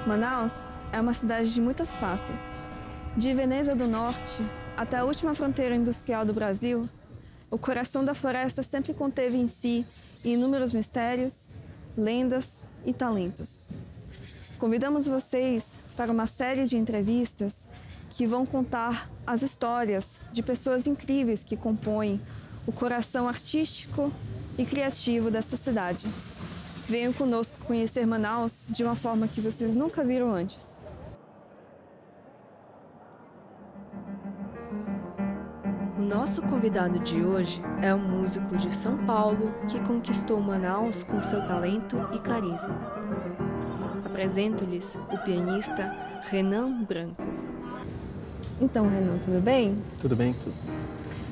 Manaus é uma cidade de muitas faces. De Veneza do Norte até a última fronteira industrial do Brasil, o coração da floresta sempre conteve em si inúmeros mistérios, lendas e talentos. Convidamos vocês para uma série de entrevistas que vão contar as histórias de pessoas incríveis que compõem o coração artístico e criativo desta cidade. Venham conosco conhecer Manaus de uma forma que vocês nunca viram antes. O nosso convidado de hoje é um músico de São Paulo que conquistou Manaus com seu talento e carisma. Apresento-lhes o pianista Renan Branco. Então, Renan, tudo bem? Tudo bem, tudo.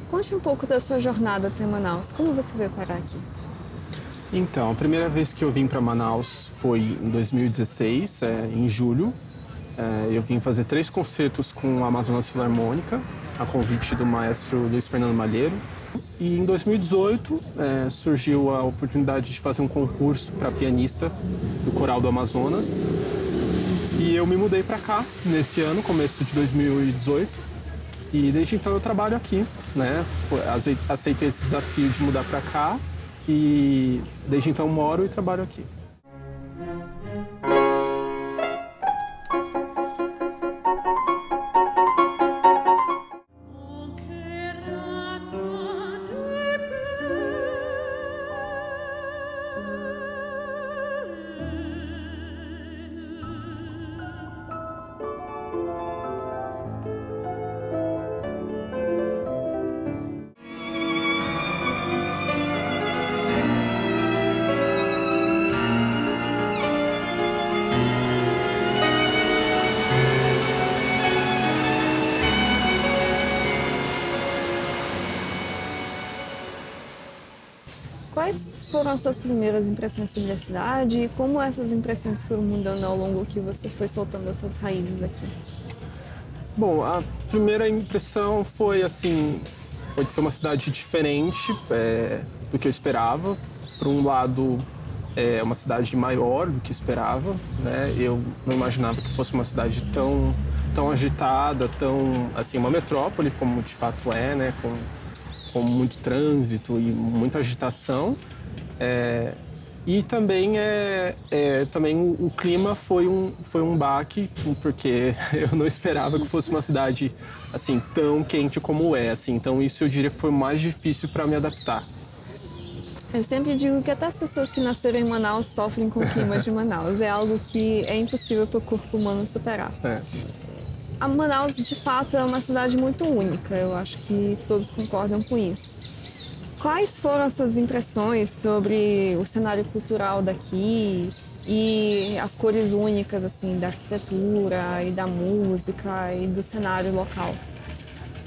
Conte um pouco da sua jornada até Manaus. Como você veio parar aqui? Então, a primeira vez que eu vim para Manaus foi em 2016, em julho. Eu vim fazer 3 concertos com a Amazonas Filarmônica, a convite do maestro Luiz Fernando Malheiro. E em 2018 surgiu a oportunidade de fazer um concurso para pianista do Coral do Amazonas. E eu me mudei para cá nesse ano, começo de 2018. E desde então eu trabalho aqui, né? Aceitei esse desafio de mudar para cá e desde então moro e trabalho aqui. Quais foram as suas primeiras impressões sobre a cidade e como essas impressões foram mudando ao longo que você foi soltando essas raízes aqui? Bom, a primeira impressão foi de ser uma cidade diferente do que eu esperava. Por um lado, é uma cidade maior do que eu esperava, né? Eu não imaginava que fosse uma cidade tão agitada, uma metrópole como de fato é, né? Com muito trânsito e muita agitação. E também, o clima foi um baque, porque eu não esperava que fosse uma cidade assim, tão quente como é. Assim. Então isso eu diria que foi mais difícil para me adaptar. Eu sempre digo que até as pessoas que nasceram em Manaus sofrem com o clima de Manaus. É algo que é impossível para o corpo humano superar. A Manaus, de fato, é uma cidade muito única. Eu acho que todos concordam com isso. Quais foram as suas impressões sobre o cenário cultural daqui e as cores únicas assim da arquitetura e da música e do cenário local?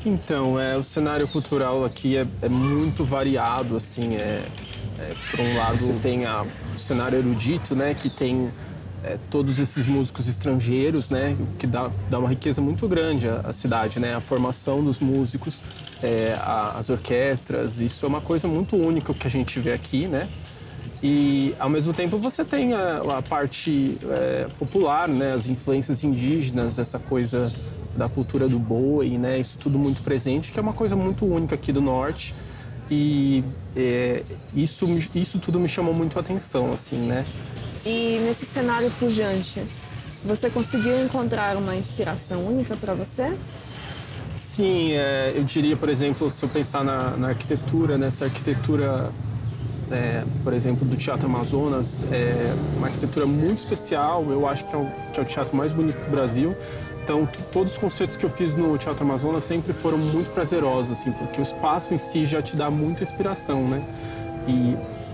Então, o cenário cultural aqui é muito variado, assim. Por um lado, você tem o cenário erudito, né, que tem todos esses músicos estrangeiros, né, que dá uma riqueza muito grande à cidade, né, a formação dos músicos, as orquestras, isso é uma coisa muito única que a gente vê aqui, né, e ao mesmo tempo você tem a parte popular, né, as influências indígenas, essa coisa da cultura do boi, né, isso tudo muito presente, que é uma coisa muito única aqui do norte e isso tudo me chamou muito a atenção, assim, né. E nesse cenário pujante, você conseguiu encontrar uma inspiração única para você? Sim, eu diria, por exemplo, se eu pensar na arquitetura, nessa arquitetura, por exemplo, do Teatro Amazonas, é uma arquitetura muito especial, eu acho que é o teatro mais bonito do Brasil. Então, todos os concertos que eu fiz no Teatro Amazonas sempre foram muito prazerosos, assim, porque o espaço em si já te dá muita inspiração, né?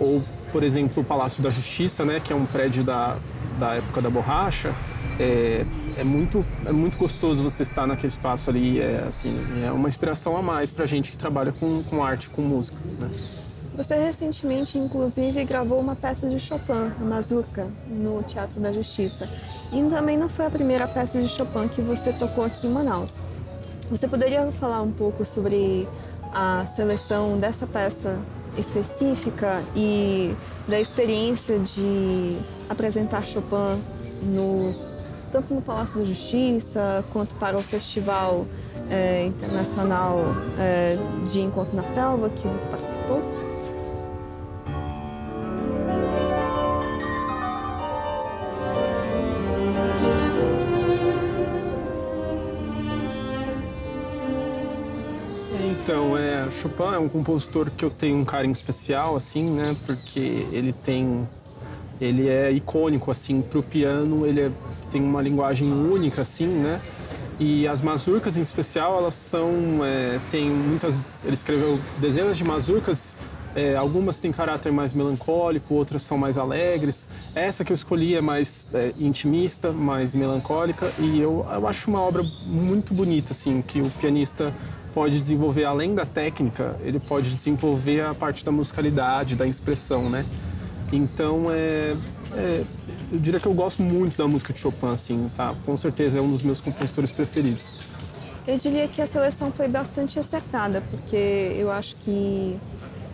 Ou, por exemplo, o Palácio da Justiça, né, que é um prédio da época da borracha, é muito gostoso você estar naquele espaço ali, é uma inspiração a mais pra gente que trabalha com arte, com música, né? Você recentemente, inclusive, gravou uma peça de Chopin, a Mazurka, no Teatro da Justiça. E também não foi a primeira peça de Chopin que você tocou aqui em Manaus. Você poderia falar um pouco sobre a seleção dessa peça específica e da experiência de apresentar Chopin nos tanto no Palácio da Justiça, quanto para o Festival Internacional de Encontro na Selva, que você participou. Então, Chopin é um compositor que eu tenho um carinho especial, assim, né? Porque ele é icônico, assim, para o piano, tem uma linguagem única, assim, né? E as mazurcas, em especial, elas são, ele escreveu dezenas de mazurcas, algumas têm caráter mais melancólico, outras são mais alegres. Essa que eu escolhi é mais intimista, mais melancólica, e eu acho uma obra muito bonita, assim, que o pianista pode desenvolver, além da técnica, ele pode desenvolver a parte da musicalidade, da expressão, né? Então, eu diria que eu gosto muito da música de Chopin, assim, tá? Com certeza é um dos meus compositores preferidos. Eu diria que a seleção foi bastante acertada, porque eu acho que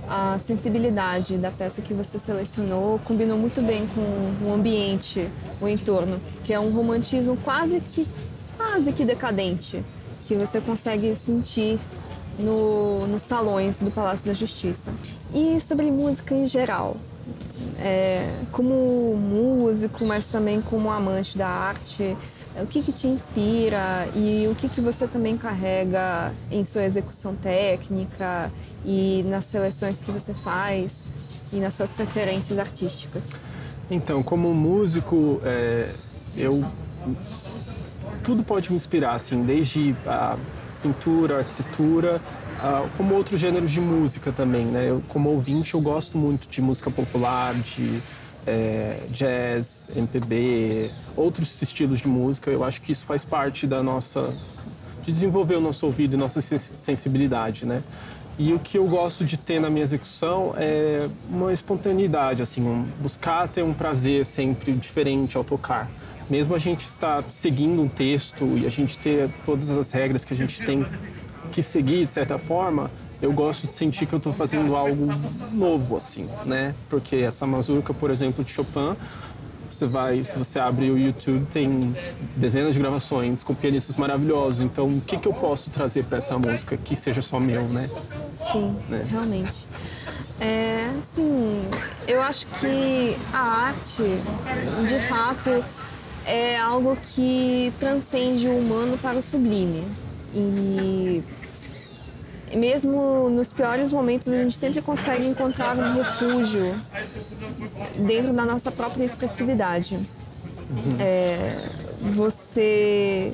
a sensibilidade da peça que você selecionou combinou muito bem com o ambiente, o entorno, que é um romantismo quase que decadente, que você consegue sentir nos salões do Palácio da Justiça. E sobre música em geral, como músico, mas também como amante da arte, o que te inspira e o que você também carrega em sua execução técnica e nas seleções que você faz e nas suas preferências artísticas? Então, como músico, tudo pode me inspirar, assim, desde a pintura, a arquitetura, como outros gêneros de música também, né? Eu, como ouvinte, eu gosto muito de música popular, de jazz, MPB, outros estilos de música. Eu acho que isso faz parte de desenvolver o nosso ouvido e nossa sensibilidade, né? E o que eu gosto de ter na minha execução é uma espontaneidade, assim, buscar ter um prazer sempre diferente ao tocar. Mesmo a gente estar seguindo um texto e a gente ter todas as regras que a gente tem que seguir, de certa forma, eu gosto de sentir que eu estou fazendo algo novo, assim, né? Porque essa mazurca, por exemplo, de Chopin, se você abre o YouTube, tem dezenas de gravações com pianistas maravilhosos. Então, o que eu posso trazer para essa música que seja só meu, né? Sim, né? Realmente. Sim, eu acho que a arte, de fato, é algo que transcende o humano para o sublime. E mesmo nos piores momentos, a gente sempre consegue encontrar um refúgio dentro da nossa própria expressividade. Você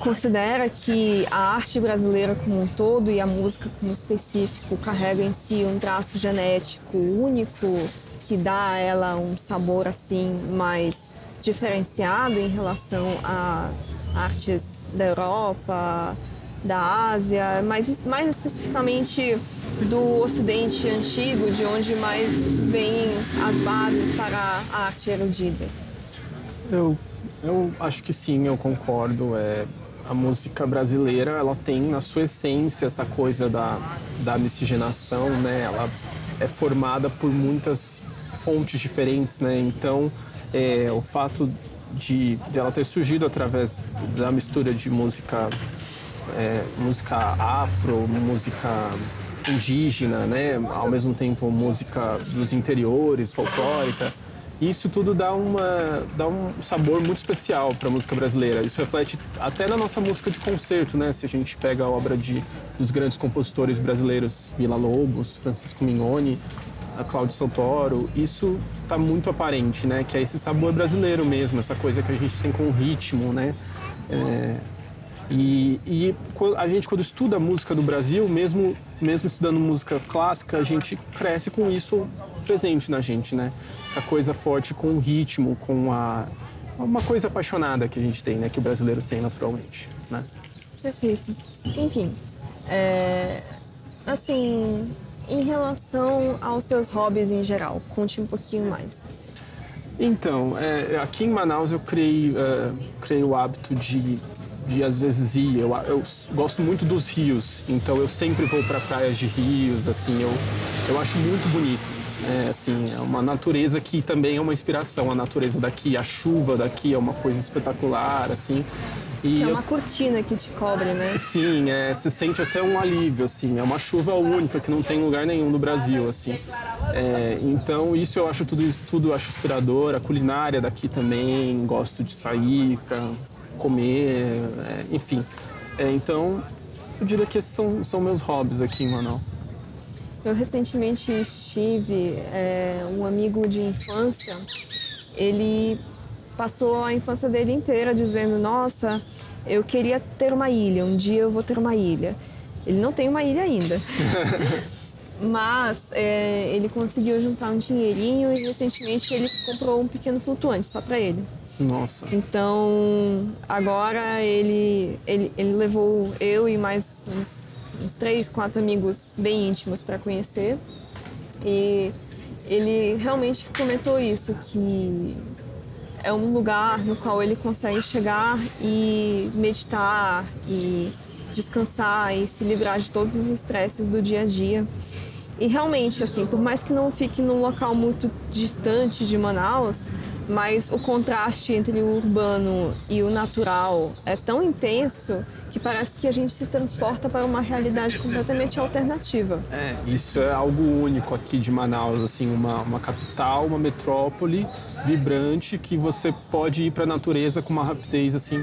considera que a arte brasileira como um todo e a música como específico carrega em si um traço genético único que dá a ela um sabor assim mais diferenciado em relação a artes da Europa, da Ásia, mas mais especificamente do Ocidente antigo, de onde mais vêm as bases para a arte erudita? Eu acho que sim, eu concordo. A música brasileira, ela tem na sua essência essa coisa da miscigenação, né? Ela é formada por muitas fontes diferentes, né? Então, o fato de ela ter surgido através da mistura de música afro, música indígena, né? Ao mesmo tempo música dos interiores, folclórica. Isso tudo dá um sabor muito especial para a música brasileira. Isso reflete até na nossa música de concerto, né? Se a gente pega a obra dos grandes compositores brasileiros, Villa-Lobos, Francisco Mignoni, a Cláudio Santoro, isso está muito aparente, né? Que é esse sabor brasileiro mesmo, essa coisa que a gente tem com o ritmo, né? E a gente, quando estuda a música do Brasil, mesmo estudando música clássica, a gente cresce com isso presente na gente, né? Essa coisa forte com o ritmo, com uma coisa apaixonada que a gente tem, né? Que o brasileiro tem naturalmente, né? Perfeito. Enfim, assim, em relação aos seus hobbies em geral, conte um pouquinho mais. Então, aqui em Manaus eu criei o hábito de às vezes ir. Eu gosto muito dos rios, então eu sempre vou para praias de rios, assim, eu acho muito bonito. Assim, é uma natureza que também é uma inspiração. A natureza daqui, a chuva daqui é uma coisa espetacular, assim. E é uma cortina que te cobre, né? Sim, você sente até um alívio, assim. É uma chuva única que não tem em lugar nenhum no Brasil, assim. Então, isso eu acho tudo eu acho inspirador. A culinária daqui também, gosto de sair para comer, enfim. Então, eu diria que esses são meus hobbies aqui em Manaus. Eu recentemente estive, um amigo de infância, ele passou a infância dele inteira dizendo: nossa, eu queria ter uma ilha, um dia eu vou ter uma ilha. Ele não tem uma ilha ainda, mas ele conseguiu juntar um dinheirinho e recentemente ele comprou um pequeno flutuante só para ele. Nossa. Então, agora ele levou eu e mais uns 3, 4 amigos bem íntimos para conhecer. E ele realmente comentou isso, que é um lugar no qual ele consegue chegar e meditar e descansar e se livrar de todos os estresses do dia a dia. E realmente, assim, por mais que não fique num local muito distante de Manaus, mas o contraste entre o urbano e o natural é tão intenso que parece que a gente se transporta para uma realidade completamente alternativa. Isso é algo único aqui de Manaus, assim, uma capital, uma metrópole vibrante que você pode ir para a natureza com uma rapidez, assim,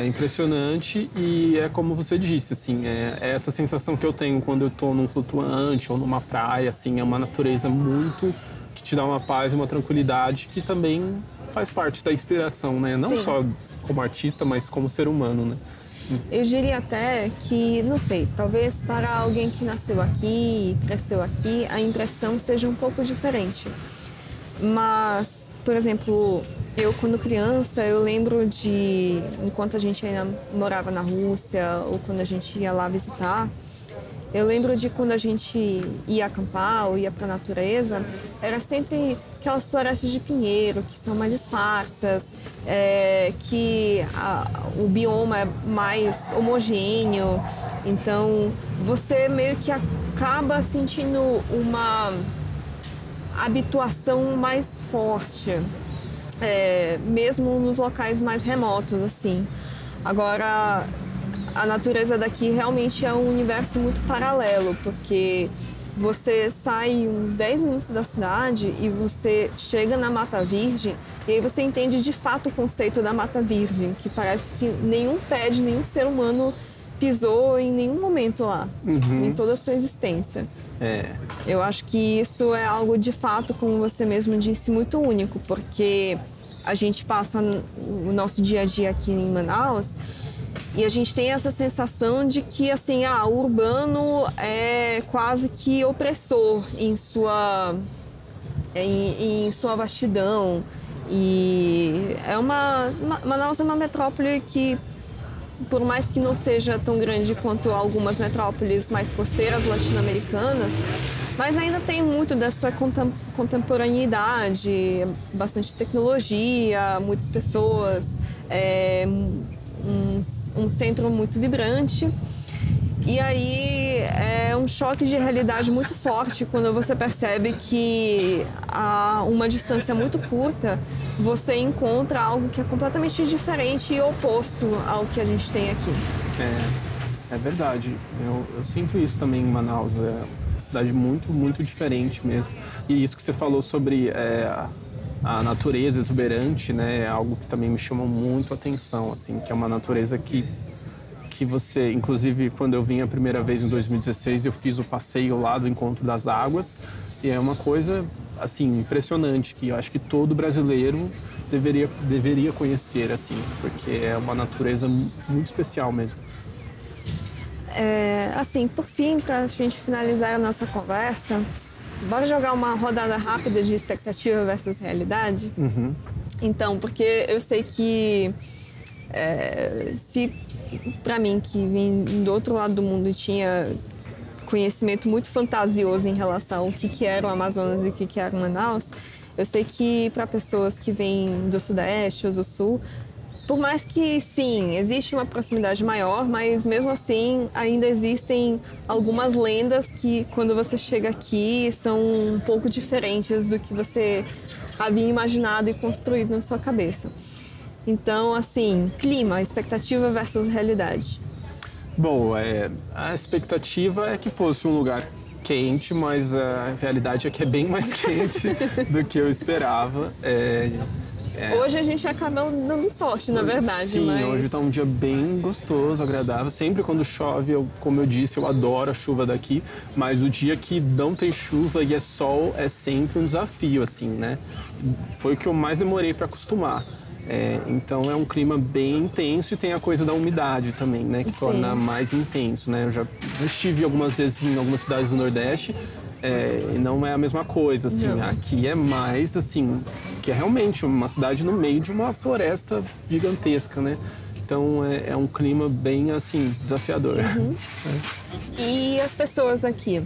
impressionante. E é como você disse, assim, é essa sensação que eu tenho quando eu estou num flutuante ou numa praia, assim, é uma natureza muito que te dá uma paz e uma tranquilidade que também faz parte da inspiração, né? Não Sim. só como artista, mas como ser humano, né? Eu diria até que, não sei, talvez para alguém que nasceu aqui e cresceu aqui, a impressão seja um pouco diferente. Mas, por exemplo, eu quando criança, eu lembro de, enquanto a gente ainda morava na Rússia ou quando a gente ia lá visitar, eu lembro de quando a gente ia acampar ou ia para a natureza, era sempre aquelas florestas de pinheiro que são mais esparsas, que o bioma é mais homogêneo. Então, você meio que acaba sentindo uma habituação mais forte, mesmo nos locais mais remotos, assim. Agora, a natureza daqui realmente é um universo muito paralelo, porque você sai uns 10 minutos da cidade e você chega na Mata Virgem e aí você entende de fato o conceito da Mata Virgem, que parece que nenhum pé de nenhum ser humano pisou em nenhum momento lá, em toda a sua existência. Eu acho que isso é algo de fato, como você mesmo disse, muito único, porque a gente passa o nosso dia a dia aqui em Manaus e a gente tem essa sensação de que, assim, o urbano é quase que opressor em sua vastidão. E Manaus é uma metrópole que, por mais que não seja tão grande quanto algumas metrópoles mais costeiras latino-americanas, mas ainda tem muito dessa contemporaneidade, bastante tecnologia, muitas pessoas, um centro muito vibrante. E aí é um choque de realidade muito forte quando você percebe que a uma distância muito curta você encontra algo que é completamente diferente e oposto ao que a gente tem aqui. É verdade. Eu sinto isso também em Manaus. É uma cidade muito, muito diferente mesmo. E isso que você falou sobre a natureza exuberante, né, é algo que também me chamou muito a atenção, assim, que é uma natureza que você, inclusive, quando eu vim a primeira vez em 2016, eu fiz o passeio lá do Encontro das Águas e é uma coisa, assim, impressionante, que eu acho que todo brasileiro deveria conhecer, assim, porque é uma natureza muito especial mesmo. Assim, por fim, para a gente finalizar a nossa conversa, bora jogar uma rodada rápida de expectativa versus realidade? Então, porque eu sei que se para mim, que vim do outro lado do mundo e tinha conhecimento muito fantasioso em relação ao que era o Amazonas e o que era o Manaus, eu sei que para pessoas que vêm do Sudeste ou do Sul, Por mais que, sim, existe uma proximidade maior, mas mesmo assim ainda existem algumas lendas que, quando você chega aqui, são um pouco diferentes do que você havia imaginado e construído na sua cabeça. Então, assim, clima, expectativa versus realidade. Bom, a expectativa é que fosse um lugar quente, mas a realidade é que é bem mais quente do que eu esperava. Hoje a gente acaba dando sorte, na verdade. Sim, mas... hoje está um dia bem gostoso, agradável. Sempre quando chove, como eu disse, eu adoro a chuva daqui, mas o dia que não tem chuva e é sol é sempre um desafio, assim, né? Foi o que eu mais demorei para acostumar. Então é um clima bem intenso e tem a coisa da umidade também, né? Que torna mais intenso, né? Eu já estive algumas vezes em algumas cidades do Nordeste e não é a mesma coisa, assim. Não. Aqui é mais, assim, que é realmente uma cidade no meio de uma floresta gigantesca, né? Então é um clima bem, assim, desafiador. Uhum. E as pessoas daqui?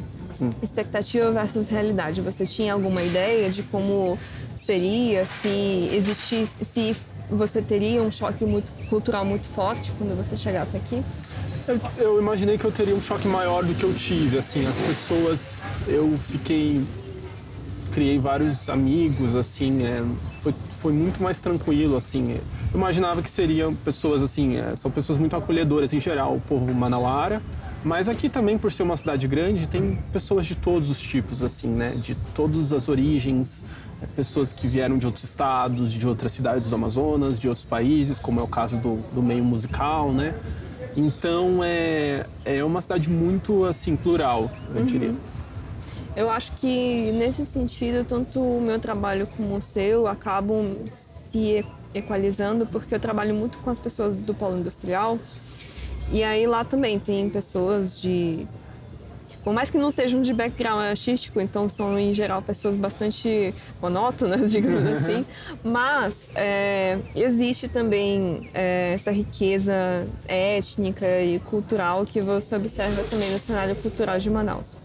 Expectativa versus realidade. Você tinha alguma ideia de como seria, se você teria um choque cultural muito forte quando você chegasse aqui? Eu imaginei que eu teria um choque maior do que eu tive, assim, as pessoas, criei vários amigos, assim, foi muito mais tranquilo, assim, eu imaginava que seriam pessoas, assim, são pessoas muito acolhedoras em geral, o povo manauara, mas aqui também, por ser uma cidade grande, tem pessoas de todos os tipos, assim, né, de todas as origens, pessoas que vieram de outros estados, de outras cidades do Amazonas, de outros países, como é o caso do meio musical, né? Então é uma cidade muito assim plural, eu diria. Eu acho que nesse sentido, tanto o meu trabalho como o seu acabam se equalizando, porque eu trabalho muito com as pessoas do polo industrial. E aí lá também tem pessoas por mais que não sejam de background artístico, então são em geral pessoas bastante monótonas, digamos assim, mas existe também essa riqueza étnica e cultural que você observa também no cenário cultural de Manaus.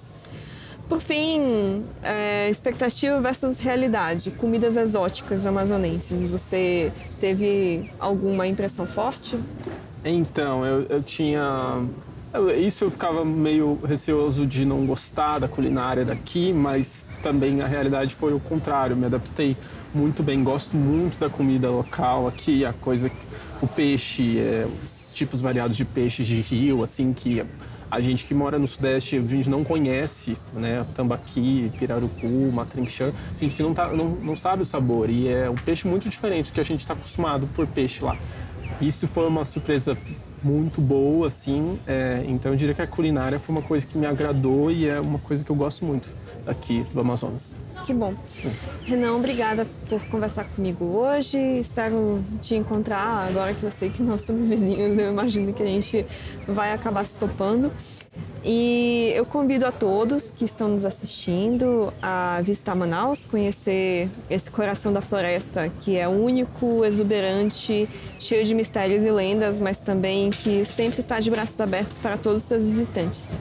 Por fim, expectativa versus realidade, comidas exóticas amazonenses, você teve alguma impressão forte? Então, eu tinha... Isso eu ficava meio receoso de não gostar da culinária daqui, mas também a realidade foi o contrário. Me adaptei muito bem, gosto muito da comida local aqui, o peixe, os tipos variados de peixes de rio, assim, que a gente que mora no Sudeste, a gente não conhece, né? Tambaqui, pirarucu, matrinchã, a gente não sabe o sabor e é um peixe muito diferente do que a gente está acostumado por peixe lá. Isso foi uma surpresa muito boa, assim, então eu diria que a culinária foi uma coisa que me agradou e é uma coisa que eu gosto muito aqui do Amazonas. Que bom. Renan, obrigada por conversar comigo hoje, espero te encontrar agora que eu sei que nós somos vizinhos, eu imagino que a gente vai acabar se topando. E eu convido a todos que estão nos assistindo a visitar Manaus, conhecer esse coração da floresta que é único, exuberante, cheio de mistérios e lendas, mas também que sempre está de braços abertos para todos os seus visitantes.